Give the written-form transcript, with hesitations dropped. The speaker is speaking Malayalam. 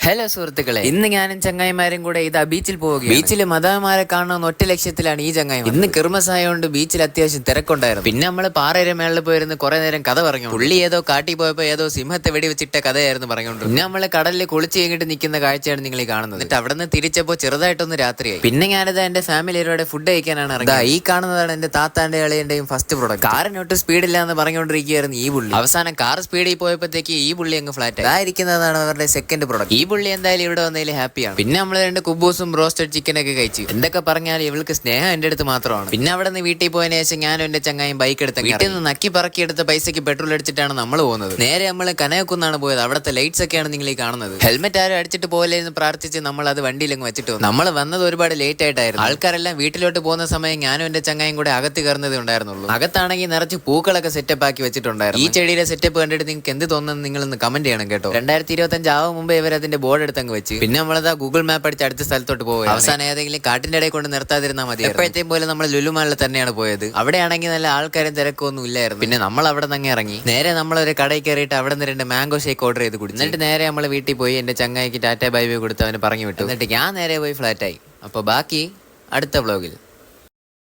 ഹലോ സുഹൃത്തുക്കളെ, ഇന്ന് ഞാനും ചങ്ങായിമാരും കൂടെ ഇതാ ബീച്ചിൽ പോവുകയാണ്. ബീച്ചിൽ മദാമാരെ കാണുന്ന ഒറ്റ ലക്ഷ്യത്തിലാണ് ഈ ചങ്ങായി. ഇന്ന് ക്രിസ്മസ് ആയതുകൊണ്ട് ബീച്ചിൽ അത്യാവശ്യം തിരക്കുണ്ടായിരുന്നു. പിന്നെ നമ്മള് പാറയുടെ മേളിൽ പോയിരുന്ന് കുറെ നേരം കഥ പറഞ്ഞു. പുള്ളി ഏതോ കാട്ടി പോയപ്പോ ഏതോ സിംഹത്തെ വെടിവെച്ചിട്ട കഥയായിരുന്നു പറഞ്ഞുകൊണ്ട്. പിന്നെ നമ്മള് കടലിൽ കുളിച്ച് കഴിഞ്ഞിട്ട് നിൽക്കുന്ന കാഴ്ചയാണ് നിങ്ങൾ ഈ കാണുന്നത്. എന്നിട്ട് അവിടെ നിന്ന് തിരിച്ചപ്പോ ചെറുതായിട്ടൊന്ന് രാത്രിയായി. പിന്നെ ഞാനിതാ എന്റെ ഫാമിലിയോടെ ഫുഡ് കഴിക്കാനാണ് ഇറങ്ങിയത്. ഈ കാണുന്നതാണ് എന്റെ താത്താന്റെ അളിയന്റെയും ഫസ്റ്റ് പ്രൊഡക്റ്റ്. കാറിനൊട്ട് സ്പീഡില്ല എന്ന് പറഞ്ഞുകൊണ്ടിരിക്കുകയായിരുന്നു ഈ പുള്ളി. അവസാനം കാർ സ്പീഡിൽ പോയപ്പോഴത്തേക്ക് ഈ പുള്ളി അങ്ങ് ഫ്ലാറ്റ് ആയിരിക്കുന്നതാണ് അവരുടെ സെക്കൻഡ് പ്രൊഡക്റ്റ്. ഈ പുള്ളി എന്തായാലും ഇവിടെ വന്നതിൽ ഹാപ്പിയാണ്. പിന്നെ നമ്മൾ രണ്ട് കുബൂസും റോസ്റ്റഡ് ചിക്കൻ ഒക്കെ കഴിച്ചു. എന്തൊക്കെ പറഞ്ഞാൽ ഇവൾക്ക് സ്നേഹം എന്റെ അടുത്ത് മാത്രമാണ്. പിന്നെ അവിടെ നിന്ന് വീട്ടിൽ പോയതിനു ശേഷം ഞാനും എന്റെ ചങ്ങായും ബൈക്ക് എടുത്ത് വീട്ടിൽ നിന്ന് നക്കി പറക്കി എടുത്ത പൈസക്ക് പെട്രോൾ അടിച്ചിട്ടാണ് നമ്മൾ പോകുന്നത്. നേരെ നമ്മൾ കനകക്കുന്നാണ് പോയത്. അവിടുത്തെ ലൈറ്റ്സ് ഒക്കെയാണ് നിങ്ങൾ ഈ കാണുന്നത്. ഹെൽമെറ്റ് ആരും അടിച്ചിട്ട് പോകില്ലേ എന്ന് പ്രാർത്ഥിച്ച് നമ്മൾ അത് വണ്ടിയിലങ്ങ് വെച്ചിട്ട് വന്നു. നമ്മൾ വന്നത് ഒരുപാട് ലേറ്റ് ആയിട്ടായിരുന്നു. ആൾക്കാരെല്ലാം വീട്ടിലോട്ട് പോകുന്ന സമയം ഞാനും എന്റെ ചങ്ങായും കൂടെ അകത്ത് കയറുന്നതേ ഉണ്ടായിരുന്നുള്ളൂ. അകത്താണെങ്കിൽ നിറച്ച് പൂക്കളൊക്കെ സെറ്റപ്പ് ആക്കി വെച്ചിട്ടുണ്ടായിരുന്നു. ഈ ചെടിയുടെ സെറ്റപ്പ് കണ്ടിട്ട് നിങ്ങൾക്ക് എന്ത് തോന്നുന്നു നിങ്ങളൊന്ന് കമന്റ് ചെയ്യണം കേട്ടോ. 2025 ആവും മുമ്പേ ഇവർ അതിന്റെ ബോർഡ് എടുത്ത് അങ്ങ് വെച്ച്. പിന്നെ നമ്മളതാ ഗൂഗിൾ മാപ്പ് അടിച്ച് അടുത്ത സ്ഥലത്തോട്ട് പോകുക. അവസാനം ഏതെങ്കിലും കാട്ടിന്റെ ഇടയിൽ കൊണ്ട് നിർത്താതിരുന്നാൽ മതി. എപ്പോഴത്തെയും പോലെ നമ്മൾ ലുലുമാളിൽ തന്നെയാണ് പോയത്. അവിടെയാണെങ്കിൽ നല്ല ആൾക്കാരും തിരക്കൊന്നും ഇല്ലായിരുന്നു. പിന്നെ നമ്മൾ അവിടെ നിന്ന് ഇറങ്ങി നേരെ നമ്മളൊരു കടയിൽ കയറിയിട്ട് അവിടെ നിന്ന് 2 മാംഗോ ഷേക്ക് ഓർഡർ ചെയ്ത് കുടിച്ചു. എന്നിട്ട് നേരെ നമ്മൾ വീട്ടിൽ പോയി എന്റെ ചങ്ങായിക്ക് ടാറ്റ ബൈ ബൈ കൊടുത്ത് അവന് പറഞ്ഞു വിട്ടു. എന്നിട്ട് ഞാൻ നേരെ പോയി ഫ്ലാറ്റായി. അപ്പൊ ബാക്കി അടുത്ത വ്ലോഗിൽ.